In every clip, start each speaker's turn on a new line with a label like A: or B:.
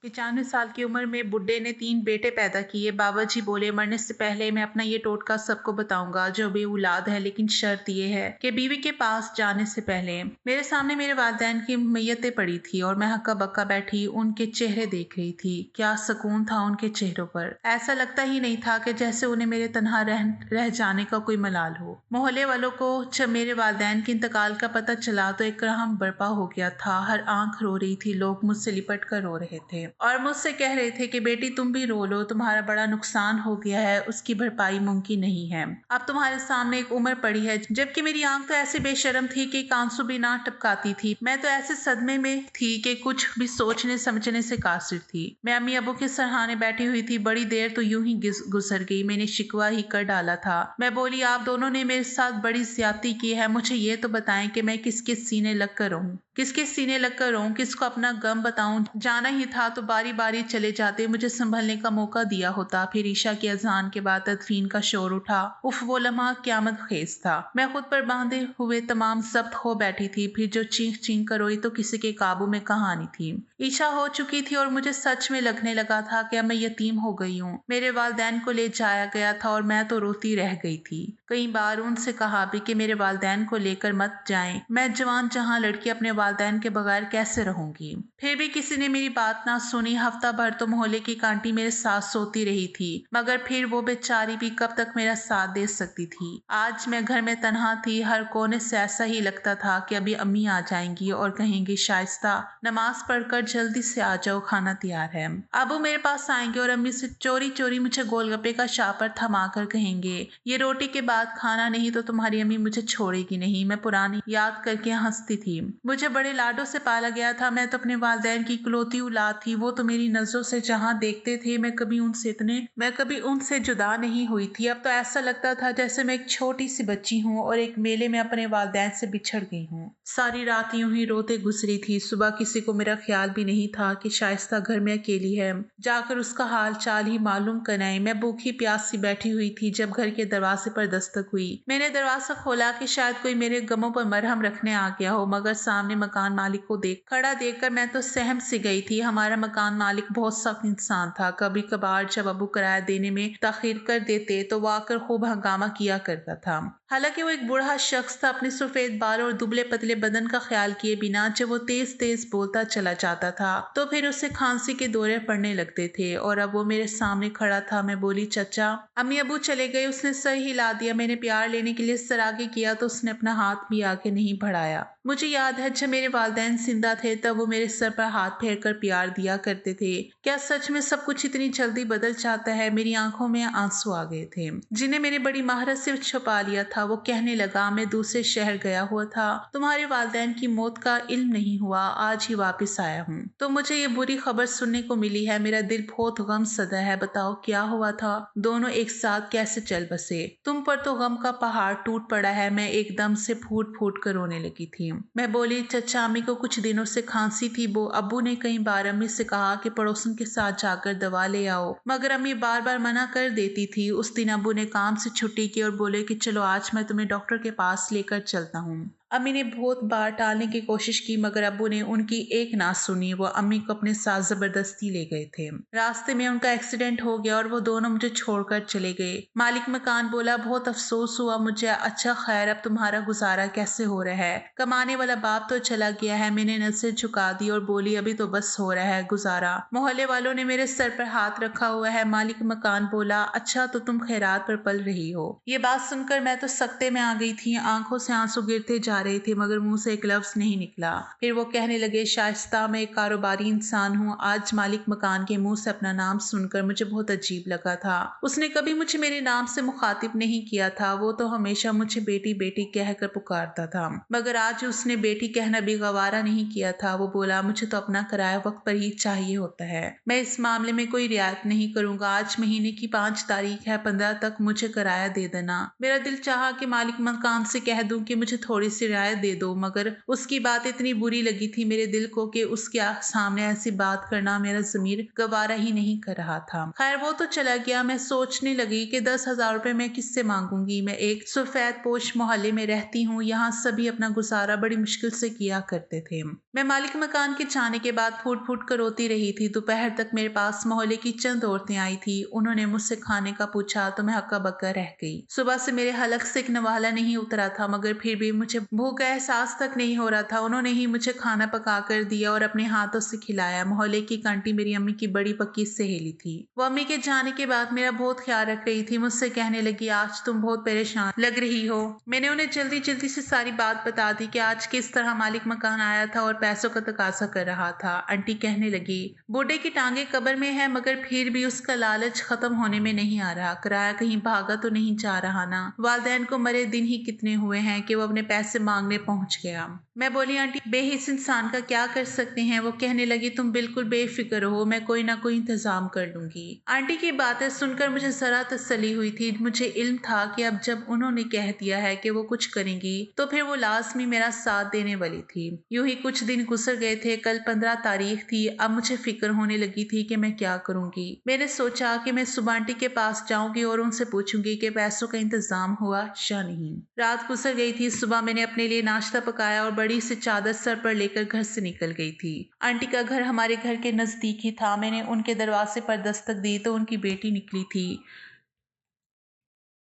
A: 95 साल की उम्र में बुड्ढे ने 3 बेटे पैदा किए। बाबा जी बोले, मरने से पहले मैं अपना ये टोटका सबको बताऊंगा जो बेऔलाद है, लेकिन शर्त ये है कि बीवी के पास जाने से पहले मेरे सामने मेरे वालिदैन की मैयतें पड़ी थी और मैं हक्का बक्का बैठी उनके चेहरे देख रही थी। क्या सुकून था उनके चेहरों पर। ऐसा लगता ही नहीं था कि जैसे उन्हें मेरे तन्हा रह जाने का कोई मलाल हो। मोहल्ले वालों को जब मेरे वालिदैन के इंतकाल का पता चला तो एक रहम बर्पा हो गया था। हर आंख रो रही थी, लोग मुझसे लिपट कर रो रहे थे और मुझसे कह रहे थे कि बेटी तुम भी रो लो, तुम्हारा बड़ा नुकसान हो गया है, उसकी भरपाई मुमकिन नहीं है। अब तुम्हारे सामने एक उम्र पड़ी है। जबकि मेरी आंख तो ऐसे बेशर्म थी कि एक आंसू भी ना टपकाती थी। मैं तो ऐसे सदमे में थी कि कुछ भी सोचने समझने से कासिर थी। मैं अम्मी अबू के सरहाने बैठी हुई थी। बड़ी देर तो यूं ही गुजर गई। मैंने शिकवा ही कर डाला था। मैं बोली, आप दोनों ने मेरे साथ बड़ी ज्यादती की है। मुझे ये तो बताएं कि मैं किसके सीने लग कर रहूं, किसको अपना गम बताऊं। जाना ही था तो बारी बारी चले जाते, मुझे संभलने का मौका दिया होता। फिर ईशा की अजान के बाद तदफीन का शोर उठा। उफ, वो लम्हा क्यामत खेज था। मैं खुद पर बांधे हुए तमाम जब्त हो बैठी थी। फिर जो चीख चीख कर रोई तो किसी के काबू में कहानी थी। ईशा हो चुकी थी और मुझे सच में लगने लगा था कि अब मैं यतीम हो गई हूँ। मेरे वालिदैन को ले जाया गया था और मैं तो रोती रह गई थी। कई बार उनसे कहा भी कि मेरे वालिदैन को लेकर मत जाएं। मैं जवान जहां लड़की अपने वालिदैन के बगैर कैसे रहूंगी। फिर भी किसी ने मेरी बात ना सुनी। हफ्ता भर तो मोहल्ले की कांटी मेरे साथ सोती रही थी, मगर फिर वो बेचारी भी कब तक मेरा साथ दे सकती थी। आज मैं घर में तन्हा थी। हर कोने से ऐसा ही लगता था कि अभी अम्मी आ जाएंगी और कहेंगी, शाइस्ता नमाज पढ़कर जल्दी से आ जाओ, खाना तैयार है। अबू मेरे पास आएंगे और अम्मी से चोरी चोरी मुझे गोलगप्पे का शापर थमा कर कहेंगे, ये रोटी के बाद खाना नहीं तो तुम्हारी अम्मी मुझे छोड़ेगी नहीं। मैं पुरानी याद करके हंसती थी। मुझे बड़े लाडों से पाला गया था। मैं तो अपने वालिदैन की इकलौती औलाद थी। वो तो मेरी नजरों से जहां देखते थे मैं कभी उनसे जुदा नहीं हुई थी। अब तो ऐसा लगता था जैसे मैं एक छोटी सी बच्ची हूँ और एक मेले में अपने वालिदैन से बिछड़ गई हूँ। सारी रात यूं ही रोते गुजरी थी। सुबह किसी को मेरा ख्याल भी नहीं था कि शाइस्ता घर में अकेली है। जाकर उसका हाल चाल ही मालूम कराएं। मैं भूखी प्यासी बैठी हुई थी जब घर के दरवाजे पर दस्तक हुई। मैंने दरवाजा खोला कि शायद कोई मेरे गमों पर मरहम रखने आ गया हो, मगर सामने मकान मालिक को खड़ा देखकर मैं तो सहम सी गई थी। हमारा मकान मालिक बहुत सख्त इंसान था। कभी कभार जब अबू किराया देने में ताखीर कर देते तो वो आकर खूब हंगामा किया करता था। हालांकि वो एक बूढ़ा शख्स था। अपने सफेद बाल और दुबले पतले बदन का ख्याल किए बिना जब वो तेज तेज बोलता चला जाता था तो फिर उसे खांसी के दौरे पड़ने लगते थे। और अब वो मेरे सामने खड़ा था। मैं बोली, चचा अम्मी अबू चले गए। उसने सर हिला दिया। मैंने प्यार लेने के लिए सर आगे किया तो उसने अपना हाथ भी आगे नहीं बढ़ाया। मुझे याद है जब मेरे वालिदैन जिंदा थे तब वो मेरे सर पर हाथ फेर कर प्यार दिया करते थे। क्या सच में सब कुछ इतनी जल्दी बदल जाता है। मेरी आंखों में आंसू आ गए थे जिन्हें मैंने बड़ी महारत से छुपा लिया था। वो कहने लगा, मैं दूसरे शहर गया हुआ था, तुम्हारे वालिदैन की मौत का इल्म नहीं हुआ, आज ही वापस आया हूँ तो मुझे ये बुरी खबर सुनने को मिली है। मेरा दिल बहुत गम सदा है। बताओ क्या हुआ था। दोनों एक साथ कैसे चल बसे। तुम पर तो गम का पहाड़ टूट पड़ा है। मैं एकदम से फूट फूट कर रोने लगी थी। मैं बोली, चचा अम्मी को कुछ दिनों से खांसी थी। वो अब्बू ने कई बार अम्मी से कहा कि पड़ोसन के साथ जाकर दवा ले आओ, मगर अम्मी बार बार मना कर देती थी। उस दिन अब्बू ने काम से छुट्टी की और बोले कि चलो आज मैं तुम्हें डॉक्टर के पास लेकर चलता हूँ। अम्मी ने बहुत बार टालने की कोशिश की मगर अब्बू ने उनकी एक ना सुनी। वो अम्मी को अपने साथ जबरदस्ती ले गए थे। रास्ते में उनका एक्सीडेंट हो गया और वो दोनों मुझे छोड़कर चले गए। मालिक मकान बोला, बहुत अफसोस हुआ मुझे। अच्छा खैर, अब तुम्हारा गुजारा कैसे हो रहा है। कमाने वाला बाप तो चला गया है। मैंने नजर झुका दी और बोली, अभी तो बस हो रहा है गुजारा। मोहल्ले वालों ने मेरे सर पर हाथ रखा हुआ है। मालिक मकान बोला, अच्छा तो तुम खैरात पर पल रही हो। ये बात सुनकर मैं तो सख्ते में आ गई थी। आंखों से आंसू गिरते जा रहे थे मगर मुंह से एक लफ्ज नहीं निकला। फिर वो कहने लगे, शाइस्ता मैं एक कारोबारी इंसान हूँ। आज मालिक मकान के मुंह से अपना नाम सुनकर मुझे बहुत अजीब लगा था। उसने कभी मुझे मेरे नाम से मुखातिब नहीं किया था। वो तो हमेशा मुझे बेटी बेटी कहकर पुकारता था, मगर आज उसने बेटी कहना भी गवारा नहीं किया था। वो बोला, मुझे तो अपना किराया वक्त पर ही चाहिए होता है। मैं इस मामले में कोई रियायत नहीं करूंगा। आज महीने की 5 तारीख है, 15 तक मुझे किराया दे देना। मेरा दिल चाहा कि मालिक मकान से कह दूं कि मुझे थोड़ी सी रियायत दे दो, मगर उसकी बात इतनी बुरी लगी थी मेरे दिल को कि उसके सामने ऐसी बात करना मेरा ज़मीर गवारा ही नहीं कर रहा था। खैर वो तो चला गया। मैं सोचने लगी कि 10,000 रुपए मैं किससे मांगूंगी। मैं एक सफेद पोश मोहल्ले में रहती हूँ, यहाँ सभी अपना गुजारा बड़ी मुश्किल से किया करते थे। मैं मालिक मकान के जाने के बाद फूट फूट कर रोती रही थी। दोपहर तक मेरे पास मोहल्ले की चंद औरतें आई थी। उन्होंने मुझसे खाने का पूछा तो मैं हक्का बक्का रह गई। सुबह से मेरे हलक से एक नवाला नहीं उतरा था, मगर फिर भी मुझे भूख का एहसास तक नहीं हो रहा था। उन्होंने ही मुझे खाना पका कर दिया और अपने हाथों से खिलाया। मोहल्ले की आंटी मेरी अम्मी की बड़ी पक्की सहेली थी। वो अम्मी के जाने के बाद मेरा बहुत ख्याल रख रही थी। मुझसे कहने लगी, आज तुम बहुत परेशान लग रही हो। मैंने उन्हें जल्दी जल्दी से सारी बात बता दी कि आज किस तरह मालिक मकान आया था और पैसों का तकाजा कर रहा था। आंटी कहने लगी, बूढ़े की टांगे कब्र में है, मगर फिर भी उसका लालच खत्म होने में नहीं आ रहा। किराया कहीं भागा तो नहीं जा रहा ना। वालिदैन को मरे दिन ही कितने हुए हैं कि वो अपने पैसे मांगने पहुंच गया। मैं बोली, आंटी बेहिस इंसान का क्या कर सकते हैं। वो कहने लगी, तुम बिल्कुल बेफिक्र हो, मैं कोई ना कोई इंतजाम कर लूंगी। आंटी की बातें सुनकर मुझे जरा तसल्ली हुई थी। मुझे इल्म था कि अब जब उन्होंने कह दिया है कि वो कुछ करेंगी तो फिर वो लाजमी मेरा साथ देने वाली थी। यूं ही कुछ दिन गुजर गए थे। कल 15 तारीख थी। अब मुझे फिक्र होने लगी थी कि मैं क्या करूंगी। मैंने सोचा कि मैं सुबह आंटी के पास जाऊंगी और उनसे पूछूंगी कि पैसों का इंतजाम हुआ या नहीं। रात गुजर गई थी। सुबह मैंने अपने लिए नाश्ता पकाया और बड़ी सी चादर सर पर लेकर घर से निकल गई थी। आंटी का घर हमारे घर के नजदीक ही था। मैंने उनके दरवाजे पर दस्तक दी तो उनकी बेटी निकली थी।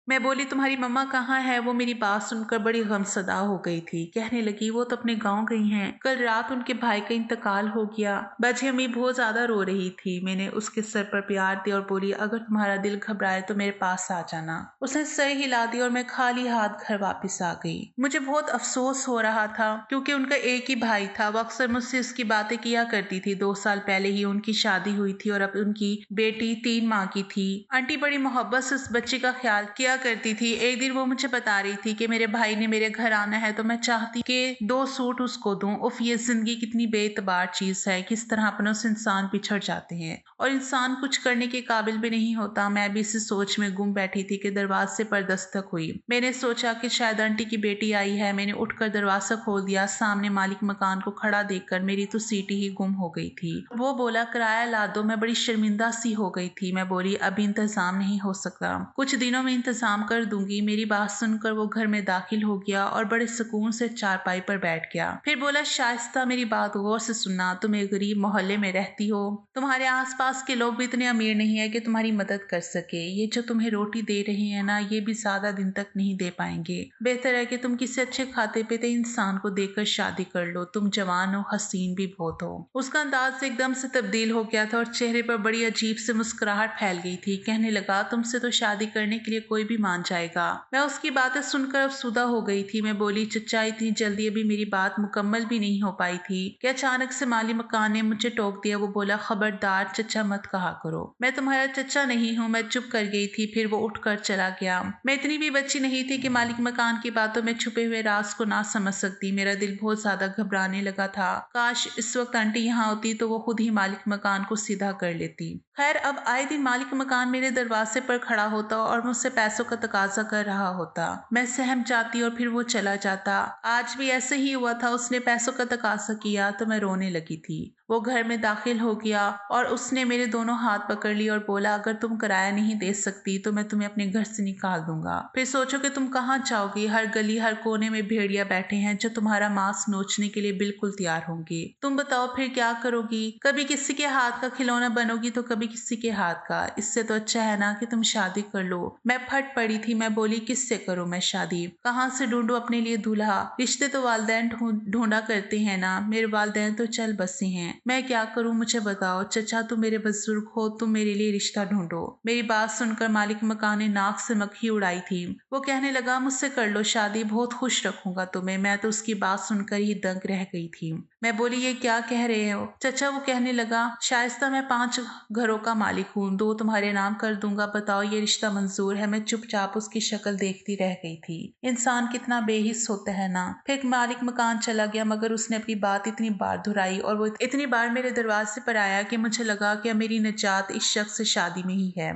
A: मैं बोली, तुम्हारी मम्मा कहाँ है। वो मेरी बात सुनकर बड़ी गमसदा हो गई थी। कहने लगी, वो तो अपने गांव गई हैं। कल रात उनके भाई का इंतकाल हो गया। बाजी अम्मी बहुत ज्यादा रो रही थी। मैंने उसके सर पर प्यार दिया और बोली, अगर तुम्हारा दिल घबराए तो मेरे पास आ जाना। उसने सर हिला दिया और मैं खाली हाथ घर वापस आ गई। मुझे बहुत अफसोस हो रहा था क्योंकि उनका एक ही भाई था। वो अक्सर मुझसे उसकी बातें किया करती थी। 2 साल पहले ही उनकी शादी हुई थी और अब उनकी बेटी 3 माह की थी। आंटी बड़ी मोहब्बत से उस बच्चे का ख्याल किया करती थी। एक दिन वो मुझे बता रही थी कि मेरे भाई ने मेरे घर आना है तो मैं चाहती कि 2 सूट उसको दूं। उफ, ये जिंदगी कितनी बेतबार चीज है। किस तरह अपनों से इंसान पिछड़ जाते हैं और इंसान कुछ करने के काबिल भी नहीं होता। मैं भी इसी सोच में गुम बैठी थी कि दरवाजे पर दस्तक हुई। मैंने सोचा कि शायद आंटी की बेटी आई है। मैंने उठकर दरवाजा खोल दिया। सामने मालिक मकान को खड़ा देखकर मेरी तो सीटी ही गुम हो गई थी। वो बोला, किराया ला दो। मैं बड़ी शर्मिंदा सी हो गई थी। मैं बोली, अभी इंतजाम नहीं हो सकता, कुछ दिनों में इंतजाम कर दूंगी। मेरी बात सुनकर वो घर में दाखिल हो गया और बड़े सुकून से चारपाई पर बैठ गया। फिर बोला, शाइस्ता मेरी बात गौर से सुनना। तुम एक गरीब मोहल्ले में रहती हो। तुम्हारे आसपास के लोग भी इतने अमीर नहीं है कि तुम्हारी मदद कर सके। ये जो तुम्हें रोटी दे रहे हैं ना, ये भी ज्यादा दिन तक नहीं दे पाएंगे। बेहतर है कि तुम किसी अच्छे खाते पीते इंसान को देकर शादी कर लो। तुम जवान हो, हसीन भी बहुत हो। उसका अंदाज एकदम से तब्दील हो गया था और चेहरे पर बड़ी अजीब से मुस्कुराहट फैल गई थी। कहने लगा, तुमसे तो शादी करने के लिए कोई भी मान जाएगा। मैं उसकी बातें सुनकर अफसुदा हो गई थी। मैं बोली, चचा इतनी जल्दी अभी मेरी बात मुकम्मल भी नहीं हो पाई थी कि अचानक से माली मकान ने मुझे टोक दिया। वो बोला, खबरदार चचा मत कहा करो, मैं तुम्हारा चचा नहीं हूँ। मैं चुप कर गई थी। फिर वो उठकर चला गया। मैं इतनी भी बच्ची नहीं थी कि मालिक मकान की बातों में छुपे हुए राज को ना समझ सकती। मेरा दिल बहुत ज्यादा घबराने लगा था। काश इस वक्त आंटी यहाँ होती तो वो खुद ही मालिक मकान को सीधा कर लेती। खैर, अब आए दिन मालिक मकान मेरे दरवाजे पर खड़ा होता और मुझसे पैसों का तकाजा कर रहा होता। मैं सहम जाती और फिर वो चला जाता। आज भी ऐसे ही हुआ था। उसने पैसों का तकाजा किया तो मैं रोने लगी थी। वो घर में दाखिल हो गया और उसने मेरे दोनों हाथ पकड़ लिए और बोला, अगर तुम किराया नहीं दे सकती तो मैं तुम्हें अपने घर से निकाल दूंगा। फिर सोचो कि तुम कहाँ जाओगी। हर गली हर कोने में भेड़िया बैठे हैं जो तुम्हारा मांस नोचने के लिए बिल्कुल तैयार होंगे। तुम बताओ फिर क्या करोगी। कभी किसी के हाथ का खिलौना बनोगी तो कभी किसी के हाथ का। इससे तो अच्छा है ना कि तुम शादी कर लो। मैं फट पड़ी थी। मैं बोली, किससे करूं मैं शादी। कहाँ से ढूंढूं अपने लिए दूल्हा। रिश्ते तो वालिदैन ढूंढा करते हैं ना। मेरे वालिदैन तो चल बसे हैं। मैं क्या करूं मुझे बताओ। चचा तुम मेरे बुजुर्ग हो, तुम मेरे लिए रिश्ता ढूंढो। मेरी बात सुनकर मालिक मकान ने नाक से मक्खी उड़ाई थी। वो कहने लगा, मुझसे कर लो शादी, बहुत खुश रखूंगा तुम्हें। मैं तो उसकी बात सुनकर ही दंग रह गई थी। मैं बोली, ये क्या कह रहे हो चचा। वो कहने लगा, शाइस्ता मैं 5 घरों का मालिक हूँ, 2 तुम्हारे नाम कर दूंगा। बताओ ये रिश्ता मंजूर है। मैं चुपचाप उसकी शक्ल देखती रह गई थी। इंसान कितना बेहिस होता है ना। फिर मालिक मकान चला गया, मगर उसने अपनी बात इतनी बार दोहराई और वो इतनी बार मेरे दरवाजे पर आया कि मुझे लगा कि अब मेरी निजात इस शख्स से शादी में ही है।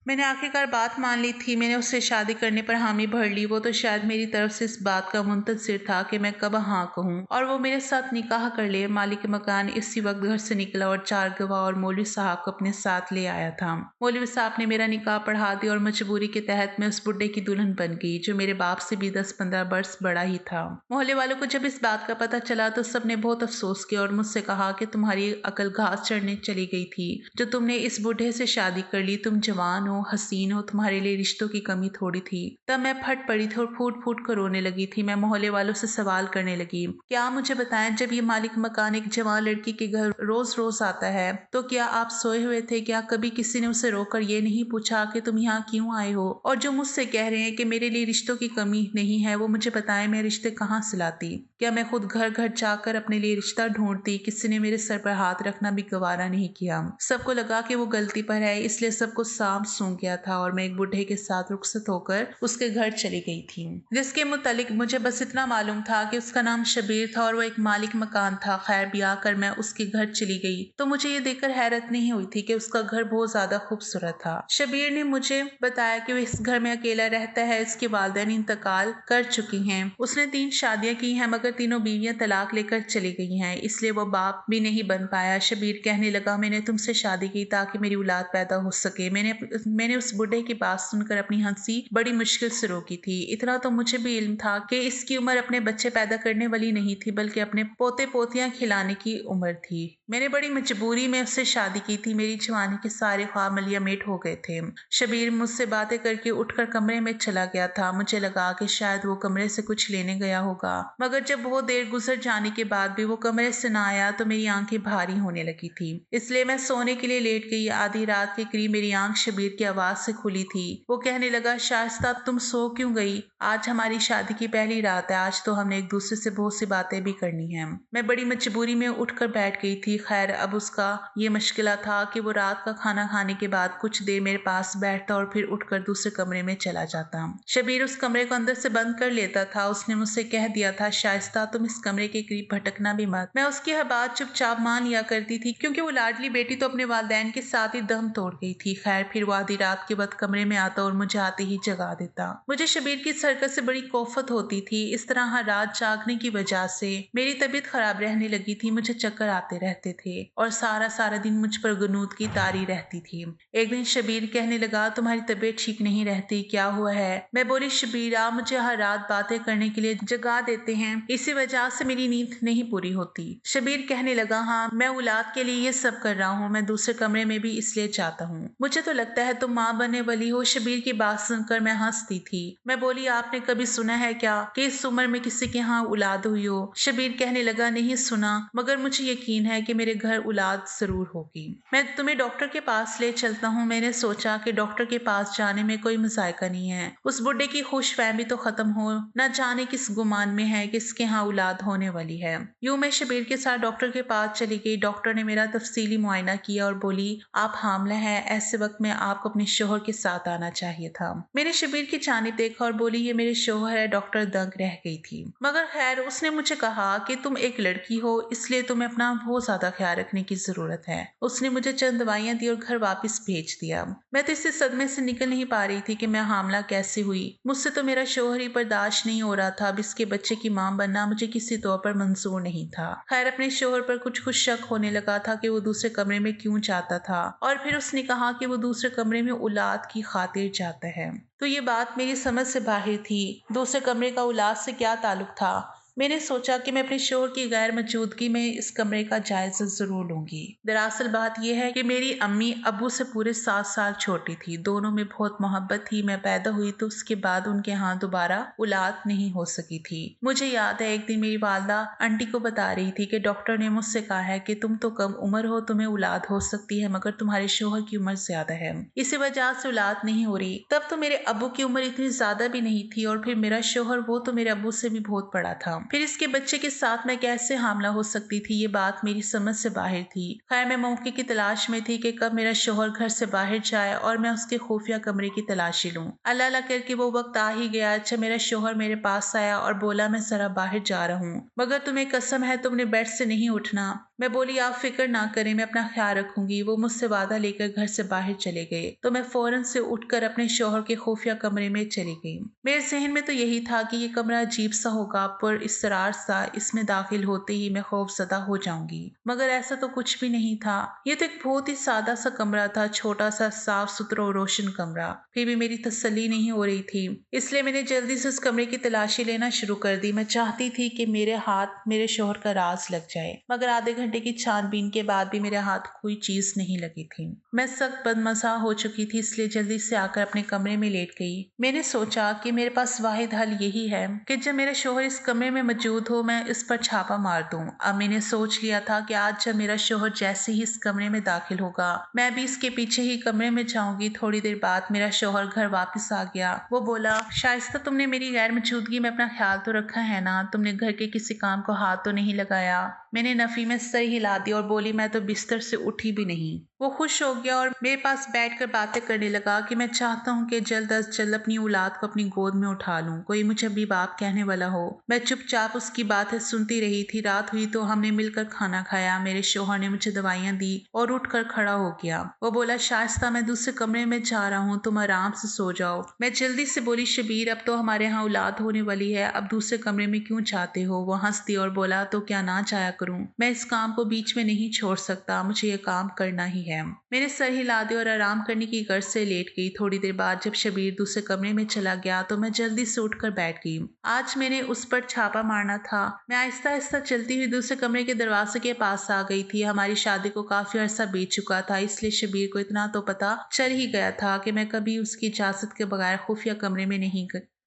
A: मैंने आखिरकार बात मान ली थी। मैंने उससे शादी करने पर हामी भर ली। वो तो शायद मेरी तरफ से इस बात का मुंतज़िर था कि मैं कब हाँ कहूँ और वो मेरे साथ निकाह कर ले। मालिक मकान इसी वक्त घर से निकला और 4 गवाह और मौलवी साहब को अपने साथ ले आया था। मौलवी साहब ने मेरा निकाह पढ़ा दिया और मजबूरी के तहत मैं उस बुड्ढे की दुल्हन बन गई, जो मेरे बाप से भी 10-15 बरस बड़ा ही था। मोहल्ले वालों को जब इस बात का पता चला तो सबने बहुत अफसोस किया और मुझसे कहा कि तुम्हारी अकल घास चढ़ने चली गई थी जो तुमने इस बूढ़े से शादी कर ली। तुम जवान हो, हसीन हो, तुम्हारे लिए रिश्तों की कमी थोड़ी थी। तब मैं फट पड़ी थी और फूट फूट कर रोने लगी थी। मैं मोहल्ले वालों से सवाल करने लगी, क्या आप मुझे बताएं, जब ये मालिक मकान एक जवान लड़की के घर रोज रोज आता है तो क्या आप सोए हुए थे? क्या कभी किसी ने उसे रोककर ये नहीं पूछा कि तुम यहाँ क्यों आए हो? और जो मुझसे कह रहे हैं कि मेरे लिए रिश्तों की कमी नहीं है, वो मुझे बताएं मैं रिश्ते कहाँ से लाती? क्या मैं खुद घर घर जाकर अपने लिए रिश्ता ढूंढती? किसी ने मेरे सर पर हाथ रखना भी गवारा नहीं किया। सबको लगा कि वो गलती पर है, इसलिए सबको सांप सूंघ गया था और मैं एक बूढ़े के साथ रुखसत होकर उसके घर चली गई थी, जिसके मुतालिक मुझे बस इतना मालूम था कि उसका नाम शबीर था और वो एक मालिक मकान था। खैर ब्याह कर मैं उसके घर चली गई तो मुझे ये देखकर हैरत नहीं हुई थी कि उसका घर बहुत ज्यादा खूबसूरत था। शबीर ने मुझे बताया कि वो इस घर में अकेला रहता है। इसके वालिदैन इंतकाल कर चुकी हैं। उसने 3 शादियां की हैं मगर तीनों बीवियां तलाक लेकर चली गई हैं, इसलिए वो बाप भी नहीं बन पाया। शबीर कहने लगा, मैंने तुमसे शादी की ताकि मेरी औलाद पैदा हो सके। मैंने उस बुढ़े की बात सुनकर अपनी हंसी बड़ी मुश्किल से रोकी थी। इतना तो मुझे भी इल्म था कि इसकी उम्र अपने बच्चे पैदा करने वाली नहीं थी बल्कि अपने पोते पोतियां खिलाने की उम्र थी। मैंने बड़ी मजबूरी में उससे शादी की थी। मेरी जवानी के सारे ख्वाब मलियामेट हो गए थे। शबीर मुझसे बातें करके उठकर कमरे में चला गया था। मुझे लगा कि शायद वो कमरे से कुछ लेने गया होगा, मगर जब बहुत देर गुजर जाने के बाद भी वो कमरे से ना आया तो मेरी आंखें भारी होने लगी थी, इसलिए मैं सोने के लिए लेट गई। आधी रात के करीब मेरी आंख शबीर की आवाज से खुली थी। वो कहने लगा, शाइस्ता तुम सो क्यों गई? आज हमारी शादी की पहली रात है। आज तो हमने एक दूसरे से बहुत सी बातें भी करनी है। मैं बड़ी मजबूरी में उठकर बैठ गई थी। खैर अब उसका ये मुश्किल था कि वो रात का खाना खाने के बाद कुछ देर मेरे पास बैठता और फिर उठकर दूसरे कमरे में चला जाता। शबीर उस कमरे को अंदर से बंद कर लेता था। उसने मुझसे कह दिया था, शाइस्ता तुम इस कमरे के करीब भटकना भी मत। मैं उसकी हर बात चुपचाप मान लिया करती थी क्योंकि वो लाडली बेटी तो अपने वालिदैन के साथ ही दम तोड़ गई थी। खैर फिर वो आधी रात के बाद कमरे में आता और मुझे आते ही जगा देता। मुझे शबीर की हरकत से बड़ी कोफत होती थी। इस तरह हर रात जागने की वजह से मेरी तबीयत खराब रहने लगी थी। मुझे चक्कर आते रहते थे और सारा सारा दिन मुझ पर गनूद की तारी रहती थी। एक दिन शबीर कहने लगा, तुम्हारी तबीयत ठीक नहीं रहती, क्या हुआ है? मैं बोली, शबीर आप मुझे हर रात बातें करने के लिए जगा देते हैं, इसी वजह से मेरी नींद नहीं पूरी होती। शबीर कहने लगा, हाँ मैं औलाद के लिए ये सब कर रहा हूँ। मैं दूसरे कमरे में भी इसलिए चाहता हूँ। मुझे तो लगता है तुम माँ बनने वाली हो। शबीर की बात सुनकर मैं हंसती थी। मैं बोली, आपने कभी सुना है क्या कि इस उम्र में किसी के यहाँ औलाद हुई हो? शबीर कहने लगा, नहीं सुना, मगर मुझे यकीन है कि मेरे घर औलाद जरूर होगी। मैं तुम्हें डॉक्टर के पास ले चलता हूँ। मैंने सोचा कि डॉक्टर के पास जाने में कोई मजायका नहीं है। उस बुढ़े की खुशफहमी तो खत्म हो, न जाने किस गुमान में है कि इसके यहाँ औलाद होने वाली है। यूं मैं शबीर के साथ डॉक्टर के पास चली गई। डॉक्टर ने मेरा तफसीली मुआयना किया और बोली, आप हामला है, ऐसे वक्त में आपको अपने शोहर के साथ आना चाहिए था। मैंने शबीर की जानिब देखा और बोली, ये मेरे शोहर है। डॉक्टर दंग रह गई थी, मगर खैर उसने मुझे कहा कि तुम एक लड़की हो, इसलिए तुम्हें अपना बहुत ज्यादा ख्याल रखने की जरूरत है। उसने मुझे चंद दवाइयां दी और घर वापस भेज दिया। मैं तो इस सदमे से निकल नहीं पा रही थी कि मैं हामला कैसे हुई। मुझसे तो मेरा शोहर ही बर्दाश्त नहीं हो रहा था। अब इसके बच्चे की मां बनना मुझे किसी तौर पर मंजूर नहीं था। खैर अपने शोहर पर कुछ शक होने लगा था कि वो दूसरे कमरे में क्यों जाता था, और फिर उसने कहा कि वो दूसरे कमरे में औलाद की खातिर जाता है। तो ये बात मेरी समझ से बाहर थी। दूसरे कमरे का औलाद से क्या ताल्लुक था? मैंने सोचा कि मैं अपने शोहर की गैर मौजूदगी में इस कमरे का जायजा जरूर लूंगी। दरअसल बात यह है कि मेरी अम्मी अब्बू से पूरे 7 साल छोटी थी। दोनों में बहुत मोहब्बत थी। मैं पैदा हुई तो उसके बाद उनके यहाँ दोबारा औलाद नहीं हो सकी थी। मुझे याद है एक दिन मेरी वालदा आंटी को बता रही थी कि डॉक्टर ने मुझसे कहा है कि तुम तो कम उम्र हो, तुम्हें औलाद हो सकती है, मगर तुम्हारे शोहर की उम्र ज्यादा है, इसी वजह से औलाद नहीं हो रही। तब तो मेरे अब्बू की उम्र इतनी ज्यादा भी नहीं थी और फिर मेरा शोहर, वो तो मेरे अब्बू से भी बहुत बड़ा था। फिर इसके बच्चे के साथ मैं कैसे हामला हो सकती थी, ये बात मेरी समझ से बाहर थी। खैर मैं मौके की तलाश में थी कि कब मेरा शोहर घर से बाहर जाए और मैं उसके खुफिया कमरे की तलाशी लूं। अल्लाह अल्लाह करके वो वक्त आ ही गया। अच्छा मेरा शोहर मेरे पास आया और बोला मैं जरा बाहर जा रहा हूँ, मगर तुम्हें कसम है तुमने बेड से नहीं उठना। मैं बोली आप फिक्र ना करें, मैं अपना ख्याल रखूंगी। वो मुझसे वादा लेकर घर से बाहर चले गए तो मैं फौरन से उठकर अपने शोहर के खुफिया कमरे में चली गई। मेरे जहन में तो यही था कि ये कमरा अजीब सा होगा, पर इसरार सा इसमें दाखिल होते ही मैं खौफजदा हो जाऊंगी, मगर ऐसा तो कुछ भी नहीं था। ये तो एक बहुत ही सादा सा कमरा था, छोटा सा साफ सुथरा और रोशन कमरा। फिर भी मेरी तसल्ली नहीं हो रही थी, इसलिए मैंने जल्दी से उस कमरे की तलाशी लेना शुरू कर दी। मैं चाहती थी कि मेरे हाथ मेरे शोहर का राज लग जाए, मगर आधे घंटे की छानबीन के बाद भी मेरे हाथ कोई चीज नहीं लगी थी। मैं सख्त बदमज़ा हो चुकी थी, इसलिए जल्दी से आकर अपने कमरे में लेट गई। मैंने सोचा कि मेरे पास वाहिद हल यही है कि जब मेरा शोहर इस कमरे में मौजूद हो मैं इस पर छापा मार दूं। अब मैंने सोच लिया था कि आज जब मेरा शोहर जैसे ही इस कमरे में दाखिल होगा मैं भी इसके पीछे ही कमरे में जाऊंगी। थोड़ी देर बाद मेरा शोहर घर वापस आ गया। वो बोला शाइस्ता तुमने मेरी गैर मौजूदगी में अपना ख्याल तो रखा है ना, तुमने घर के किसी काम को हाथ तो नहीं लगाया। मैंने नफी में सर हिला दिया और बोली मैं तो बिस्तर से उठी भी नहीं। वो खुश हो गया और मेरे पास बैठकर बातें करने लगा कि मैं चाहता हूँ कि जल्द अज जल्द अपनी औलाद को अपनी गोद में उठा लूं, कोई मुझे अभी बाप कहने वाला हो। मैं चुपचाप उसकी बातें सुनती रही थी। रात हुई तो हमने मिलकर खाना खाया। मेरे शोहर ने मुझे दवाइयां दी और उठकर खड़ा हो गया। वो बोला शाइस्ता मैं दूसरे कमरे में जा रहा हूँ, तुम आराम से सो जाओ। मैं जल्दी से बोली शबीर अब तो हमारे यहाँ औलाद होने वाली है, अब दूसरे कमरे में क्यों चाहते हो। वो हंस दी और बोला तो क्या ना चाया करूं, मैं इस काम को बीच में नहीं छोड़ सकता, मुझे ये काम करना ही है। मैंने सर हिला दिया और आराम करने की गर्ज से लेट गई। थोड़ी देर बाद जब शबीर दूसरे कमरे में चला गया तो मैं जल्दी से उठकर बैठ गई। आज मैंने उस पर छापा मारना था। मैं आहिस्ता आहिस्ता चलती हुई दूसरे कमरे के दरवाजे के पास आ गई थी। हमारी शादी को काफी अरसा बीत चुका था, इसलिए शबीर को इतना तो पता चल ही गया था कि मैं कभी उसकी इजाजत के बगैर खुफिया कमरे में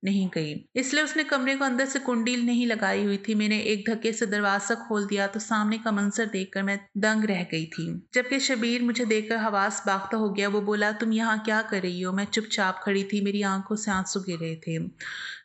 A: नहीं गई, इसलिए उसने कमरे को अंदर से कुंडील नहीं लगाई हुई थी। मैंने एक धक्के से दरवाजा खोल दिया तो सामने का मंजर देखकर मैं दंग रह गई थी, जबकि शबीर मुझे देखकर हवास बाख्ता हो गया। वो बोला तुम यहाँ क्या कर रही हो। मैं चुपचाप खड़ी थी, मेरी आंखों से आंसू गिर रहे थे।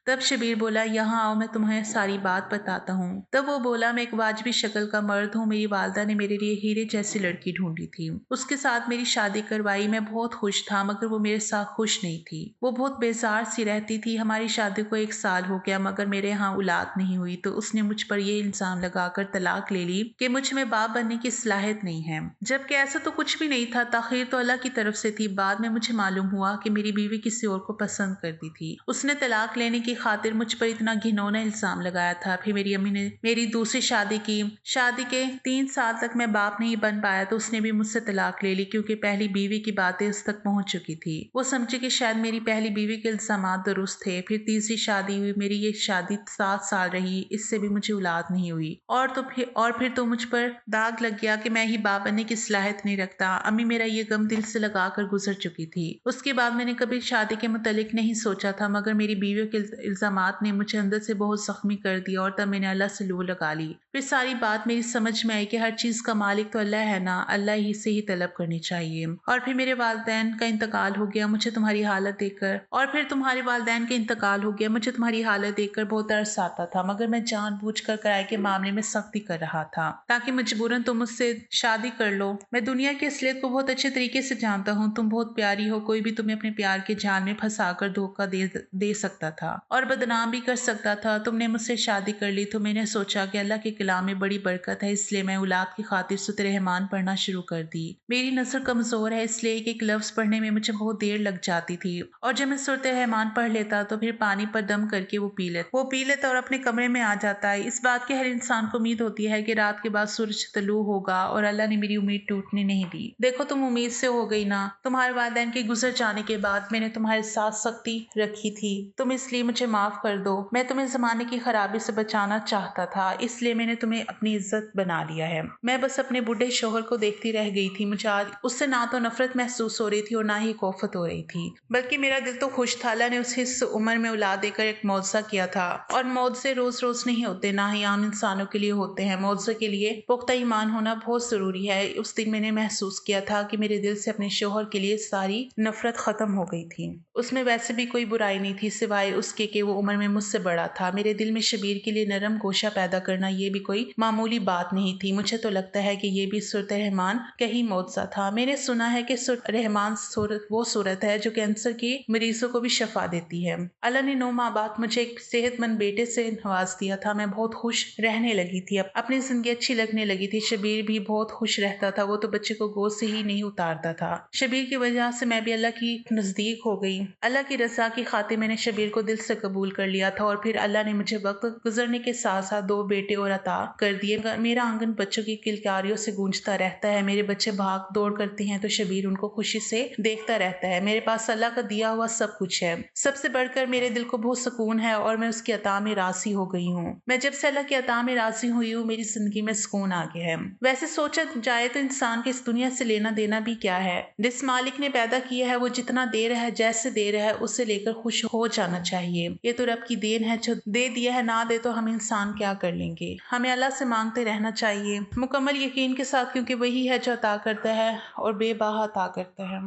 A: तब शबीर बोला यहाँ आओ, मैं तुम्हें सारी बात बताता हूँ। तब वो बोला मैं एक वाजबी शक्ल का मर्द हूँ, मेरी वालदा ने मेरे लिए हीरे जैसी लड़की ढूंढी थी, उसके साथ मेरी शादी करवाई। मैं बहुत खुश था, मगर वो मेरे साथ खुश नहीं थी। वो बहुत बेजार सी रहती थी। हमारी शादी को 1 साल हो गया, मगर मेरे यहाँ औलाद नहीं हुई तो उसने मुझ पर ये इल्जाम लगाकर तलाक ले ली कि मुझ में बाप बनने की सलाहियत नहीं है, जबकि ऐसा तो कुछ भी नहीं था। ताखीर तो अल्लाह की तरफ से थी। बाद में मुझे मालूम हुआ कि मेरी बीवी किसी और को पसंद करती थी। उसने तलाक लेने की खातिर मुझ पर इतना घिनौना इल्जाम लगाया था। फिर मेरी अम्मी ने मेरी दूसरी शादी की। शादी के 3 साल तक मैं बाप नहीं बन पाया तो उसने भी मुझसे तलाक ले ली, क्योंकि पहली बीवी की बातें उस तक पहुंच चुकी थी। वो समझी कि शायद मेरी पहली बीवी के इल्जामात दुरुस्त थे। फिर तीसरी शादी हुई। मेरी ये शादी 7 साल रही, इससे भी मुझे औलाद नहीं हुई। और फिर तो मुझ पर दाग लग गया कि मैं ही बाप बनने की सलाहियत नहीं रखता। अम्मी मेरा ये गम दिल से लगा कर गुजर चुकी थी। उसके बाद मैंने कभी शादी के मुतालिक नहीं सोचा था, मगर मेरी बीवियों के इल्जामात ने मुझे अंदर से बहुत जख्मी कर दिया और तब मैंने अल्लाह से लू लगा ली। फिर सारी बात मेरी समझ में आई कि हर चीज का मालिक तो अल्लाह है ना, अल्लाह ही से ही तलब करनी चाहिए। और फिर मेरे वालिदैन का इंतकाल हो गया। मुझे तुम्हारी हालत देखकर बहुत तरस आता था, मगर मैं जानबूझकर किराए के मामले में सख्ती कर रहा था ताकि मजबूरन तुम मुझसे शादी कर लो। मैं दुनिया की असलियत को बहुत अच्छे तरीके से जानता हूँ। तुम बहुत प्यारी हो, कोई भी तुम्हें अपने प्यार के जाल में फंसाकर धोखा दे सकता था और बदनाम भी कर सकता था। तुमने मुझसे शादी कर ली तो मैंने सोचा कि अल्लाह के कलाम में बड़ी बरकत है, इसलिए मैं औलाद की खातिर सूरत रहमान पढ़ना शुरू कर दी। मेरी नजर कमजोर है, इसलिए एक एक लफ्ज पढ़ने में मुझे बहुत देर लग जाती थी, और जब मैं सूरत रहमान पढ़ लेता तो फिर पानी पर दम करके वो पी लेता और अपने कमरे में आ जाता है। इस बात की हर इंसान को उम्मीद होती है कि रात के बाद सूरज तलू होगा, और अल्लाह ने मेरी उम्मीद टूटने नहीं दी। देखो तुम उम्मीद से हो गई ना। तुम्हारे वालिदैन के गुजर जाने के बाद मैंने तुम्हारे साथ सख्ती रखी थी, तुम इसलिए मुझे माफ कर दो। मैं तुम्हें जमाने की खराबी से बचाना चाहता था, इसलिए मैंने मैंने तुम्हें अपनी इज्जत बना लिया है। मैं बस अपने बूढ़े शौहर को देखती रह गई थी। मुझे आज उससे ना तो नफरत महसूस हो रही थी और ना ही कोफत हो रही थी, बल्कि मेरा दिल तो खुश था। अल्लाह ने उसे इस उम्र में औलाद देकर एक मौजज़ा किया था, और मौजज़े रोज रोज नहीं होते, ना ही आम इंसानों के लिए होते हैं। मौजज़े के लिए पुख्ता ईमान होना बहुत जरूरी है। उस दिन मैंने महसूस किया था कि मेरे दिल से अपने शौहर के लिए सारी नफरत खत्म हो गई थी। उसमें वैसे भी कोई बुराई नहीं थी सिवाय उसके कि वो उम्र में मुझसे बड़ा था। मेरे दिल में शबीर के लिए नरम गोशा पैदा करना ये भी कोई मामूली बात नहीं थी। मुझे तो लगता है कि ये भी सूरत रहमान का ही मौजज़ा था। मैंने सुना है कि सूरत रहमान वो सूरत है जो कैंसर के मरीजों को भी शफा देती है। अल्लाह ने 9 माह बाद मुझे एक सेहतमंद बेटे से नवाज दिया था। मैं बहुत खुश रहने लगी थी, अब अपनी जिंदगी अच्छी लगने लगी थी। शबीर भी बहुत खुश रहता था। वो तो बच्चे को गोद से ही नहीं उतारता था। शबीर की वजह से मैं भी अल्लाह की नजदीक हो गई। अल्लाह की रजा की खातिर मैंने शबीर को दिल से कबूल कर लिया था, और फिर अल्लाह ने मुझे वक्त गुजरने के साथ साथ 2 बेटे और अता कर दिए। मेरा आंगन बच्चों की किलकारियों से गूंजता रहता है। मेरे बच्चे भाग दौड़ करते हैं तो शबीर उनको खुशी से देखता रहता है। मेरे पास अल्लाह का दिया हुआ सब कुछ है। सबसे बढ़कर मेरे दिल को बहुत सुकून है, और मैं उसकी अता में राजी हो गई हूँ। मैं जब से अल्लाह की अता में राजी हुई हूँ, मेरी जिंदगी में सुकून आ गया है। वैसे सोचा जाए तो इंसान के इस दुनिया से लेना देना भी क्या है। जिस मालिक ने पैदा किया है वो जितना दे रहा है, जैसे दे रहा है, उससे लेकर खुश हो जाना चाहिए। ये तो रब की देन है, जो दे दिया है, ना दे तो हम इंसान क्या कर लेंगे। हमें अल्लाह से मांगते रहना चाहिए मुकम्मल यकीन के साथ, क्योंकि वही है जो अता करता है और बेबाहा अता करता है।